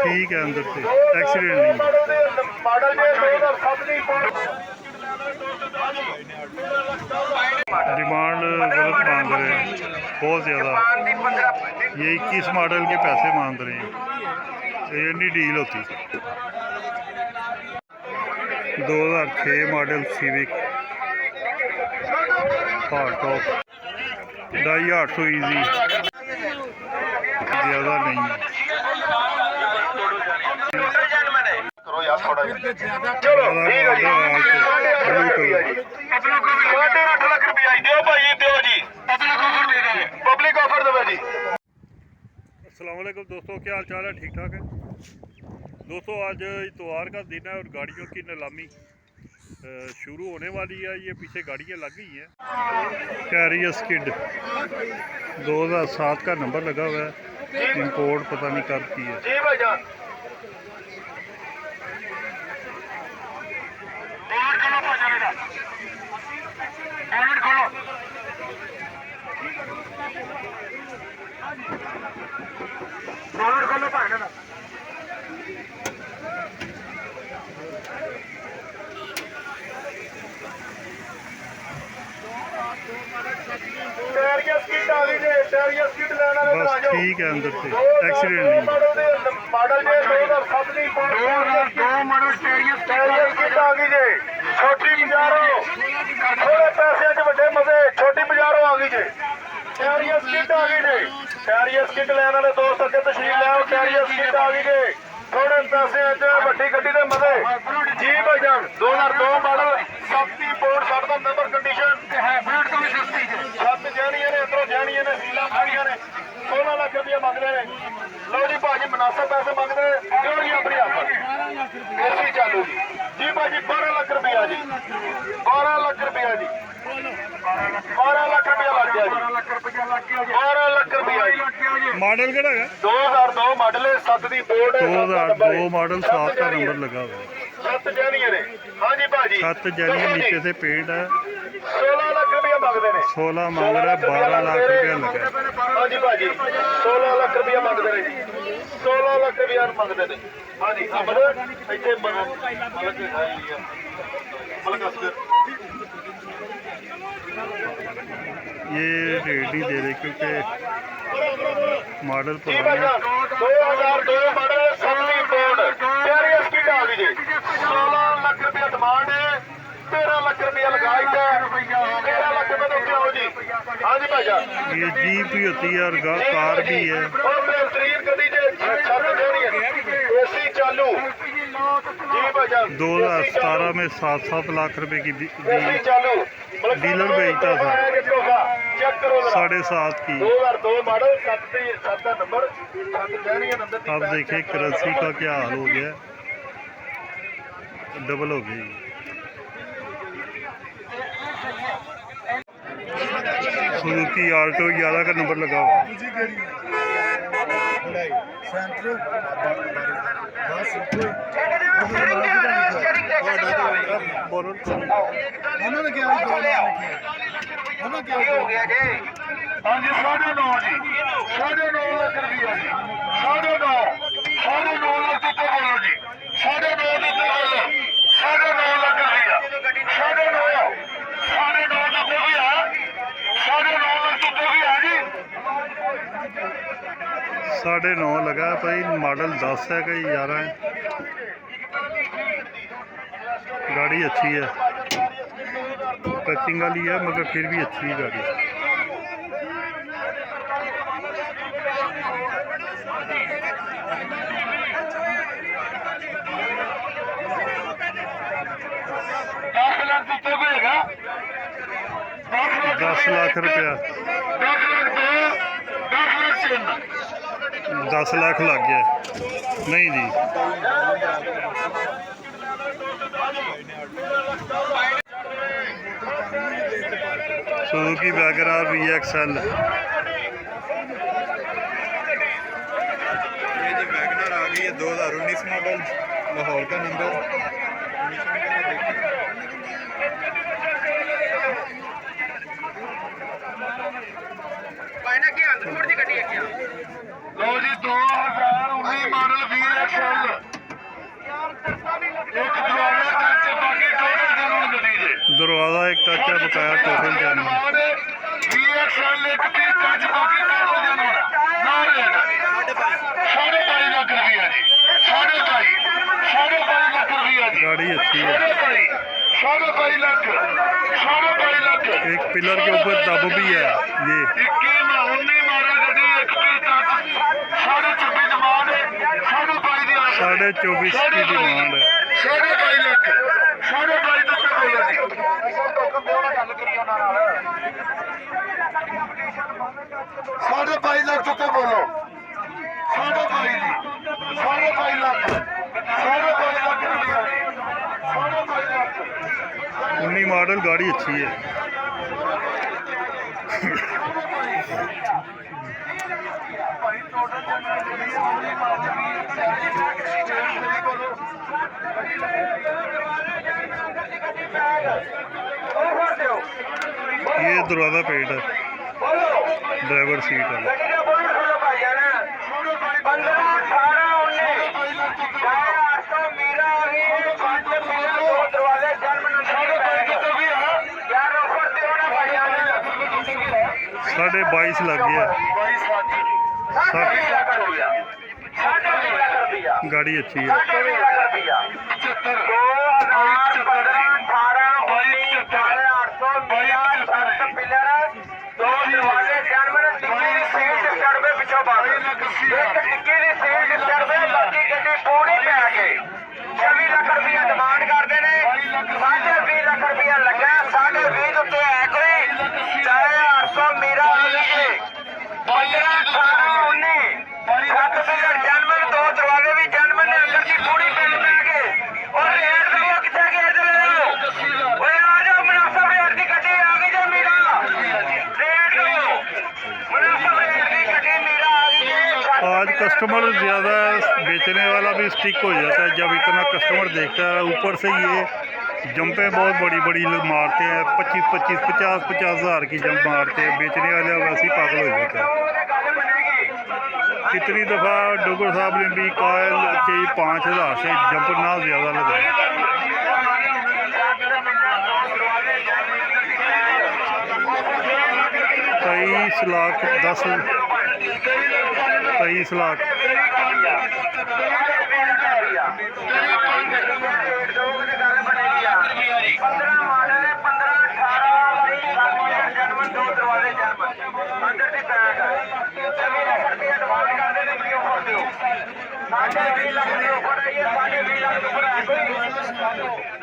ठीक है अंदर से एक्सीडेंट नहीं। डिमांड गलत मांग रहे हैं बहुत ज़्यादा। ये 21 मॉडल के पैसे मांग रहे हैं, ये नहीं डील होती। 2006 model Civic hard top 2800 easy, ज़्यादा नहीं है। अस्सलामुअलैकुम दोस्तों, क्या हाल चाल है? ठीक ठाक है दोस्तों। आज इतवार का दिन है और गाड़ियों की नीलामी शुरू होने वाली है। ये पीछे गाड़ियाँ लग गई हैं। कैरियर स्किड 2007 का नंबर लगा हुआ है, इंपोर्ट पता नहीं कब की है। बस ठीक है अंदर से एक्सीडेंट नहीं। छोटी बाजारों थोड़े पैसे वे मजे, छोटी बाजारों आ गई जे कैरियर स्किट आ गई जे। कैरियर स्किट लैन वाले दोस्त अगे तशरीफ लाओ। कैरियर स्किट आ गई जे, थोड़े पैसे वड्डी गड्डी दे मजे जी भाईजान। 2002 मॉडल 7 पोर्ट 7 का नंबर कंडीशन है। बुलेट तो भी सस्ती है। 7 जानियां ने अंदरों जानियां ने सीला खाड़ियां ने 16 लाख रुपया मंग रहे हैं। लो जी भाजी मुनासिब पैसे मंग रहे हैं, क्यों जी अपनी आफत ऐसी चालू जी भाजी 12 लाख रुपया जी, 12 लाख रुपया जी, 12 लाख रुपया लग गया जी, 12 लाख रुपया जी। मॉडल केड़ा है? 2002 मॉडल है, 7 दी बोर्ड है। 2002 मॉडल 7 का नंबर लगा हुआ है। 7 जानियां ने हाँ जी भाजी, 7 जानियां नीचे से पेंट है। 16 लाख रुपया मंगते हैं। 16 मांग रहा है, 12 लाख रुपया लगा। हाँ जी भाजी 16 लाख रुपया मंगते हैं जी, 16 लाख रुपया मंगते हैं। हाँ जी इतने ये रेट ही दे रहे क्योंकि मॉडल पुराना 2002 मॉडल 7 बोर्ड कैरियर स्किड आ गई जी। 16 लाख रुपया डिमांड है, 13 लाख रुपया लगाई है। 13 लाख रुपये तो क्यों जी? हाँ जी भाई साहब, ये जीप भी होती है और कार भी है। एसी चालू जी भाई साहब। 2017 में 7-7 लाख रुपए की एसी चालू डीलर बेचता था, चेक करो 7.5 की। 2002 मॉडल 7 का नंबर 7 जानियां नंबर। अब देखिए करेंसी का क्या हाल हो गया, डबल हो गई। सुजुकी आल्टो 11 का नंबर लगा हुआ। हाँ जी 9.5 जी, 9.5 लाख रुपया जी, 9.5 लाख तो बोलो जी, 9.5 लाख बोलो, 9.5 लाख रुपया, 9.5 लाख तो भी है, 9.5 लाख तो भी है जी। 9.5 लगा भाई। मॉडल 10 है कि 11 है। गाड़ी अच्छी है, टचिंग वाली है मगर फिर भी अच्छी है गाड़ी। दस लाख रुपया, 10 लाख लग गया। नहीं जी सुजुकी वैगनआर VXL। ये जी वैगनआर आ गई है 2019 मॉडल, लाहौर का नंबर। लो जी 2019 मॉडल VXL ਬਕਾਇਆ ਟੋਟਲ ਜਾਣੀ ਹੈ। VXL ਇੱਕ ਤੇ ਚੱਜ ਬਾਕੀ ਕਰ ਹੋ ਜਾਣਾ ਨਾ ਰਹਿਣਾ 22.5 ਲੱਖ ਰੁਪਇਆ ਜੀ 22.5 ਲੱਖ ਰੁਪਇਆ ਜੀ गाड़ी अच्छी है। 22.5 ਲੱਖ 22.5 ਲੱਖ एक पिलर के ऊपर दब भी है ये। 21 19 ਮਾਡਲ ਗੱਡੀ ਇੱਕ ਤੇ ਚੱਜ 24.5 ਡਿਮਾਂਡ ਹੈ 22.5 ਦੀ ਆਸ 24.5 की डिमांड है। 22.5 ਲੱਖ 22.5 ਤੱਕ ਬੋਲੋ ਜੀ ਗੱਲ ਕਰੀ ਉਹਨਾਂ ਨਾਲ 22.5 ਲੱਖ ਤੱਕ ਬੋਲੋ 22.5 ਜੀ 22.5 ਲੱਖ 22.5 ਲੱਖ ਰੁਪਇਆ 22.5 ਲੱਖ 19 मॉडल गाड़ी अच्छी है। ये दरवाजा पेट है, ड्राइवर सीट है। साढ़े 22 लग गया। गाड़ी अच्छी है। डिमांड करते हैं 20.5 ਲੱਖ रुपया लगा 20.5 उत्ते है कोई 800 मीरा 15 18 19 7 पिलर जनमन 2 दरवाजे भी जनमन ने अंदर की पूरी पिल में आके और रेट तो वो कितना के इधर ओए आ जाओ मुनासिब रेट की गड्डी आ गई जो मीरा रेट लो मुनासिब रेट की गड्डी मीरा आ गई है। आज कस्टमर ज़्यादा बेचने वाला भी स्टिक हो जाता है जब इतना कस्टमर देखता है। ऊपर से ये जंपें बहुत बड़ी बड़ी मारते हैं, 25-25 50-50 हज़ार की जंप मारते हैं। बेचने वाले वैसे ही पागल हो जाता है। कितनी दफ़ा डोगर साहब ने भी कहा कि 5,000 से जंप ना ज़्यादा लगाए। 23 लाख 10 23 लाख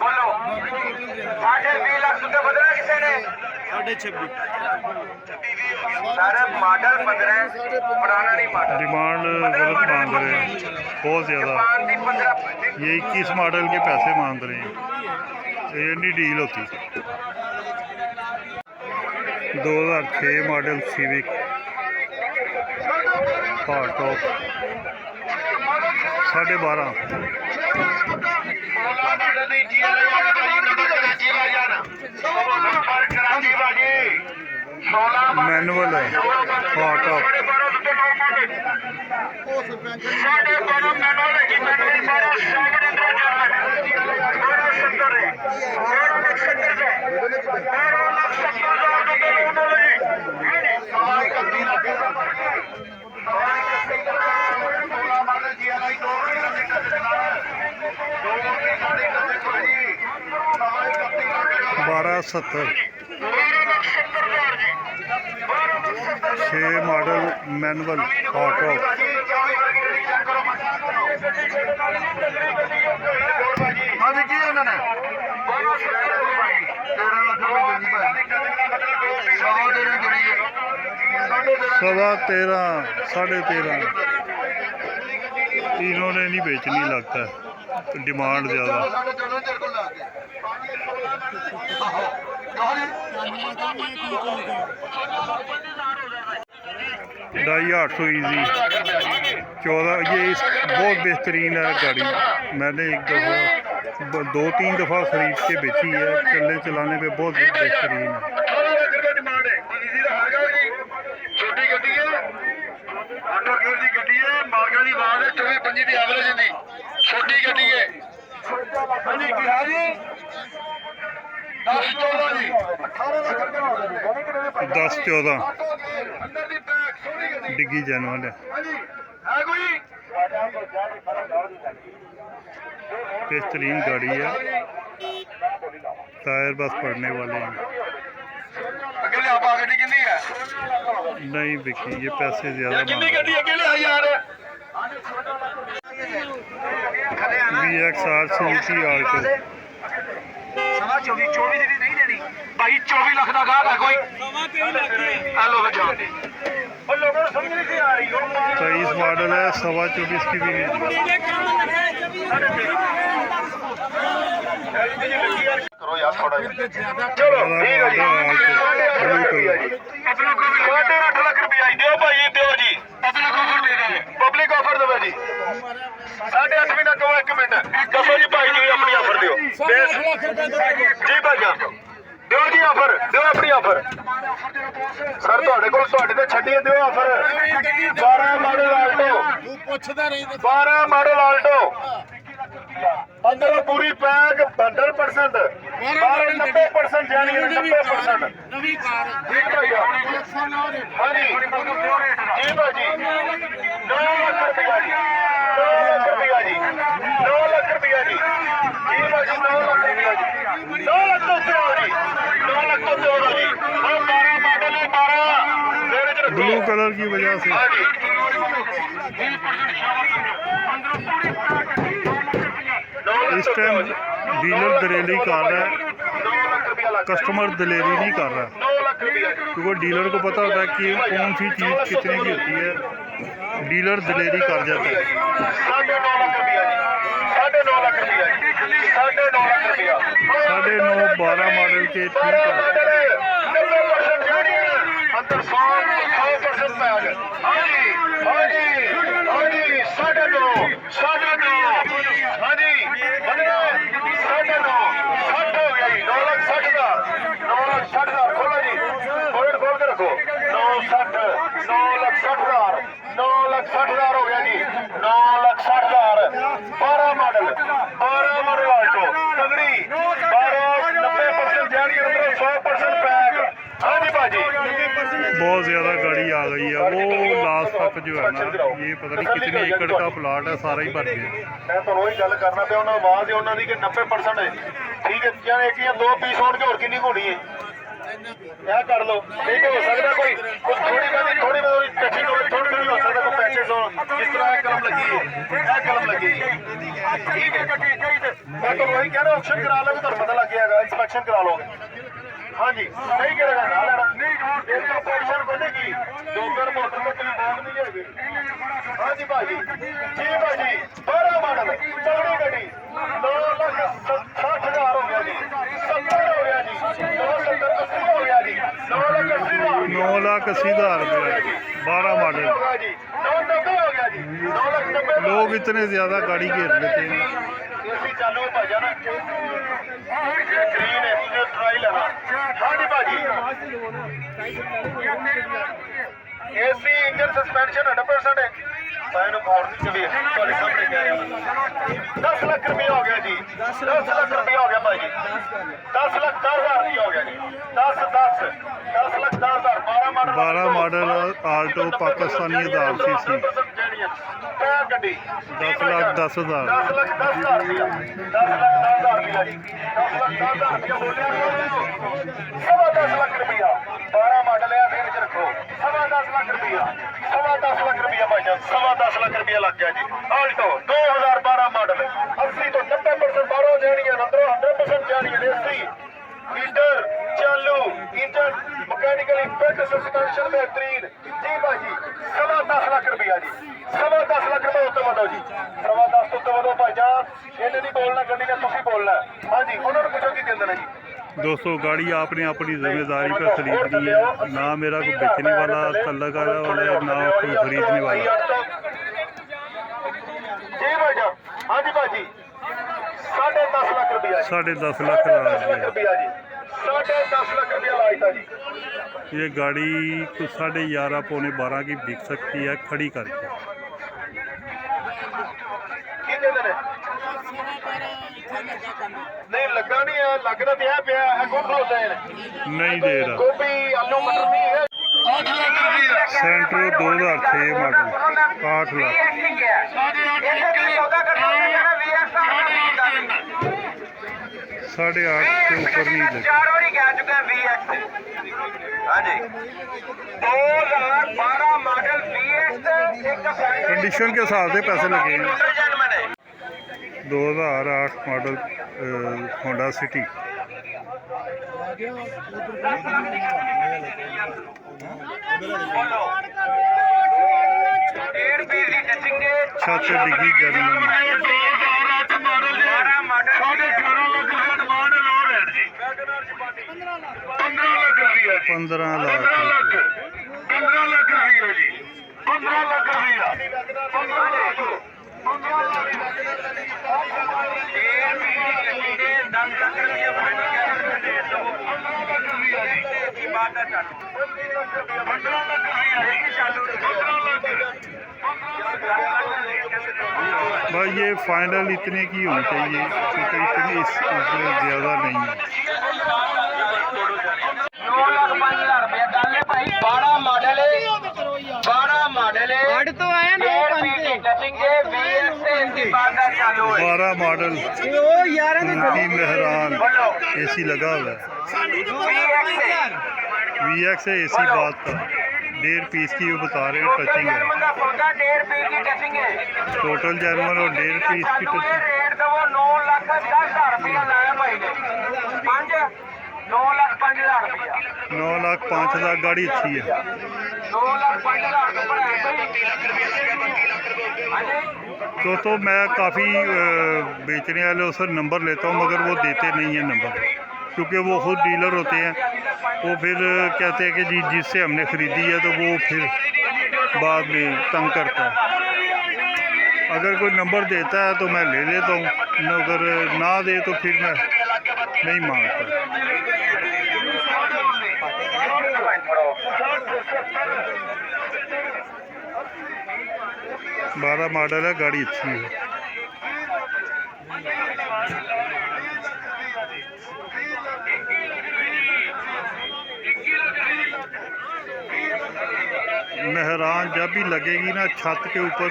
बोलो 20.5 लाख तो बदला किसी ने 26.5 सारा मॉडल 15 पुराना नहीं मॉडल डिमांड गलत मांग रहे हैं बहुत ज़्यादा। ये 21 मॉडल के पैसे मांग रहे हैं, ये नहीं डील होती। 2006 model Civic hard top 12.5 manual है hard top. $12.70 6 model manual hard top. सवा 13 13.5 इन्होंने नहीं बेचनी लगता है, डिमांड ज़्यादा। 2,800 ईजी 14। ये बहुत बेहतरीन है गाड़ी। मैंने एक दफ़ा 2-3 दफ़ा ख़रीद के बेची है, चलने चलाने पे बहुत बेहतरीन है। छोटी गड्डी है, ऑटो गेयर की गड्डी है, मार्गा की आवाज़ है, 24-25 की एवरेज दी। छोटी गड्डी है। 10-14 ਜੀ 18 ਲੱਖ ਰੁਪਏ 10-14 ਅੰਦਰ ਦੀ ਪੈਕ ਸੋਹਣੀ ਗੱਡੀ ਡਿੱਗੀ ਜਾਣ ਵਾਲਾ ਹਾਂਜੀ ਹੈ ਕੋਈ बेहतरीन गाड़ी है, टायर बस पड़ने वाले हैं। अकेले आप गाड़ी कितनी है नहीं बिकी, ये पैसे ज्यादा कितनी गड्डी अकेले है यार VXR सुजुकी आल्टो 24 ਦੀ ਨਹੀਂ ਦੇਣੀ ਭਾਈ 24 ਲੱਖ ਦਾ ਗਾਹਕ ਹੈ ਕੋਈ 23 ਲੱਖ ਦੀ ਉਹ ਲੋਕਾਂ ਨੂੰ ਸਮਝ ਨਹੀਂ ਆ ਰਹੀ ਉਹ 23 मॉडल है, 24.25 की भी नहीं। ਕਰੋ ਯਾਰ ਥੋੜਾ ਚਲੋ ਠੀਕ ਹੈ ਜੀ 8.5 ਲੱਖ ਰੁਪਇਆ ਦਿਓ ਭਾਈ ਦਿਓ ਜੀ ਪਬਲਿਕ ਆਫਰ ਦੇਵੇ ਜੀ 8.5 ਵੀ ਨਾ ਕਹੋ 1 ਮਿੰਟ ਦੱਸੋ ਜੀ ਭਾਈ ਜੀ ਆਪਣੀ ਆਫਰ ਦਿਓ ਜੀ ਭਾਈ ਦਿਓ ਜੀ ਆਫਰ ਦਿਓ ਆਪਣੀ ਆਫਰ ਸਰ ਤੁਹਾਡੇ ਕੋਲ ਤੁਹਾਡੇ ਤੇ ਛੱਡੀਏ ਦਿਓ offer 12 model Alto 12 model Alto अंदर पूरी पैक 100% 90% जानी 90% नवी कार जी भैया हाँ जी जी भाजी 9 लाख रुपया जी 9 लाख रुपया जी 9 लाख रुपया जी जी भाजी 9 लाख रुपया जी 9 लाख तो दो जी 9 लाख तो दो जी हाँ 12 मॉडल है 12 ब्लू कलर की वजह से हाँ जी इस टाइम डीलर दलेरी कर रहा है, कस्टमर दलेरी नहीं कर रहा, क्योंकि डीलर को पता होता है कि कौन सी चीज़ कितने की होती है। डीलर दलेरी कर जाता है। 9.5 लाख रुपया जी 9.5 लाख रुपया जी 9.5 लाख रुपया 9.5 12 मॉडल के ठीक है। 90% जानी है अंदर 100% पे आ गए हाँ जी हाँ जी हाँ जी 9.5 हाँ जी 9.5 60 हो गया जी 9 लाख 60 का 9 लाख 60 का खोलो जी पॉइंट खोल के रखो 960 9 लाख 60 हजार 9 लाख 60 हजार हो गया जी 9 लाख 60 हजार 12 मॉडल आल्टो तगड़ी 90% जान के अंदर 100% पैक हाँ जी भाजी बहुत ज़्यादा गाड़ी आ गई है। वो लास्ट तक जो है ना, ये पता नहीं कितने एकड़ का प्लाट है, सारा ही भर गया। मैं तो वही गल करना पे उन्होंने आवाज है उन्होंने कि 90% है ठीक है क्या एक या 2 पीस होने और कितनी होनी है क्या कर लो नहीं तो हो सकता कोई कुछ थोड़ी बहुत टची थोड़ी हो सकता कोई पैचेस हो जिस तरह कलम लगी है कलम लगी है ठीक है मैं तो वही कह रहा हूँ ऑप्शन करा लोगे तो पता लग जाएगा इंस्पेक्शन करा लोगे हाँ जी नहीं करेगा ना लेना एक तो पोजीशन बनेगी डोगर मोटर में कोई बोर्ड नहीं है हाँ जी भाजी 12 मॉडल तगड़ी गाड़ी 9 लाख 60 हजार हो गया जी 70 हो गया जी 970 हो गया जी 9 लाख 80 हजार 9 लाख 80 हज़ार रुपये 12 मॉडल। 990 हो गया जी 9 लाख 90 लोग इतने ज़्यादा गाड़ी घेर लेते हैं। एसी चालू है भाजा ना ग्रीन है तुझे ट्राई लेना हाँ जी भाजी एसी इंजन सस्पेंशन 100% है मैं खोड़ नहीं चली तुम्हारे सामने कह रहा 10 लाख रुपया हो गया जी 10 लाख रुपया हो गया भाजी 10 लाख 10 हजार रुपया हो गया जी 10 लाख 10 हजार 12 मॉडल आल्टो पाकिस्तानी 1000 सीसी गड्डी 10 लाख 10 हज़ार 10 लाख 10 हजार रुपया 10 लाख 10 हजार रुपया जी 10 लाख 10 हजार रुपया बोलिया 10 लाख रुपया 12 मॉडल है फिर रखो 10 लाख रुपया 10 लाख रुपया भाई साहब 10 लाख रुपया लग गया जी आल्टो 2012 मॉडल 80 तो 90% बाहरों जानी है अंदरों 100% जानी है 80 मीटर चालू इंजन मैकेनिकल इफेक्ट सस्पेंशन बेहतरीन जी भाजी 10 लाख रुपया जी 10 लाख रुपया उत्ते बताओ जी 10 उत्ते बताओ भाई जान इन्हें नहीं बोलना गड्डी ने तुम बोलना हाँ जी उन्होंने पूछो की कहते हैं जी दोस्तों गाड़ी आपने अपनी जिम्मेदारी पर खरीदनी है, ना मेरा कोई बेचने वाला तल्लक वाला है ना कोई खरीदने वाला। जी भाई हाँ जी भाजी 10.5 लाख रुपया 10.5 लाख रुपया जी 10.5 लाख रुपया लाइटा जी ये गाड़ी कुछ 11:30 पौने 12 की बिक सकती है खड़ी करके। नहीं ਲੱਗਾ ਨਹੀਂ ਹੈ, ਲੱਗਦਾ ਤੇ ਇਹ ਪਿਆ ਹੈ ਕੋਲ ਖਲੋਤਾ ਹੈ ਨਹੀਂ ਦੇ ਰਹਾ। ਗੋਭੀ ਆਲੂ ਮਟਰ ਨਹੀਂ ਹੈ। 8 ਲੱਖ ਰੁਪਏ ਸੈਂਟਰੋ 2006 ਮਾਡਲ 8 ਲੱਖ। साढ़े 8 के ऊपर नहीं लगे। 4 बारी कह चुका है VX। हाँ जी 2012 मॉडल VX एक कंडीशन के हिसाब से पैसे लगे हैं। 2008 मॉडल होंडा सिटी। छत डिगी जर्मन 15 लाख 15 लाख रुपया जी 15 लाख रुपया 15 लाख 15 लाख 10 लाख भाई ये फाइनल इतने की होनी चाहिए क्योंकि इतनी इससे ज़्यादा नहीं है। 9 लाख 5 हज़ार रुपया गल है भाई 12 मॉडल है 12 मॉडल है अड़ तो आया ना टचिंग है VX से इंतजार चालू है 12 मॉडल ओ यार उनकी मेहरान AC लगा हुआ है। VX है AC बात का 1.5 पीस की वो बता रहे हैं टचिंग है। 1.5 पीस की टचिंग है टोटल जर्मन और 1.5 पीस की टचिंग। रेट तो वो 9 लाख 10 हज़ार रुपया लाया भाई ने 9 लाख 5 हज़ार रुपया 9 लाख 5 हज़ार गाड़ी अच्छी है। 9 लाख 5 हज़ार तो मैं काफ़ी बेचने वाले उससे नंबर लेता हूँ मगर वो देते नहीं हैं नंबर, क्योंकि वो खुद डीलर होते हैं। वो फिर कहते हैं कि जी जिससे हमने ख़रीदी है तो वो फिर बाद में तंग करता है। अगर कोई नंबर देता है तो मैं ले लेता हूँ, अगर ना दे तो फिर मैं नहीं मांगता। 12 मॉडल है, गाड़ी अच्छी है। मेहरान जब भी लगेगी ना छत के ऊपर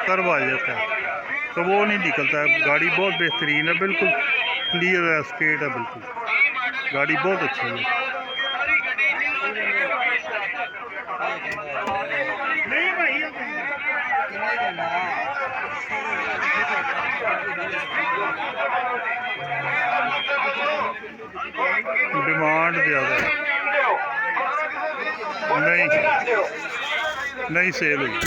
कर्व आ जाता है तो वो नहीं निकलता है। गाड़ी बहुत बेहतरीन है, बिल्कुल क्लियर है, स्ट्रेट है, बिल्कुल गाड़ी बहुत अच्छी है। डिमांड ज़्यादा नहीं सेल हुई।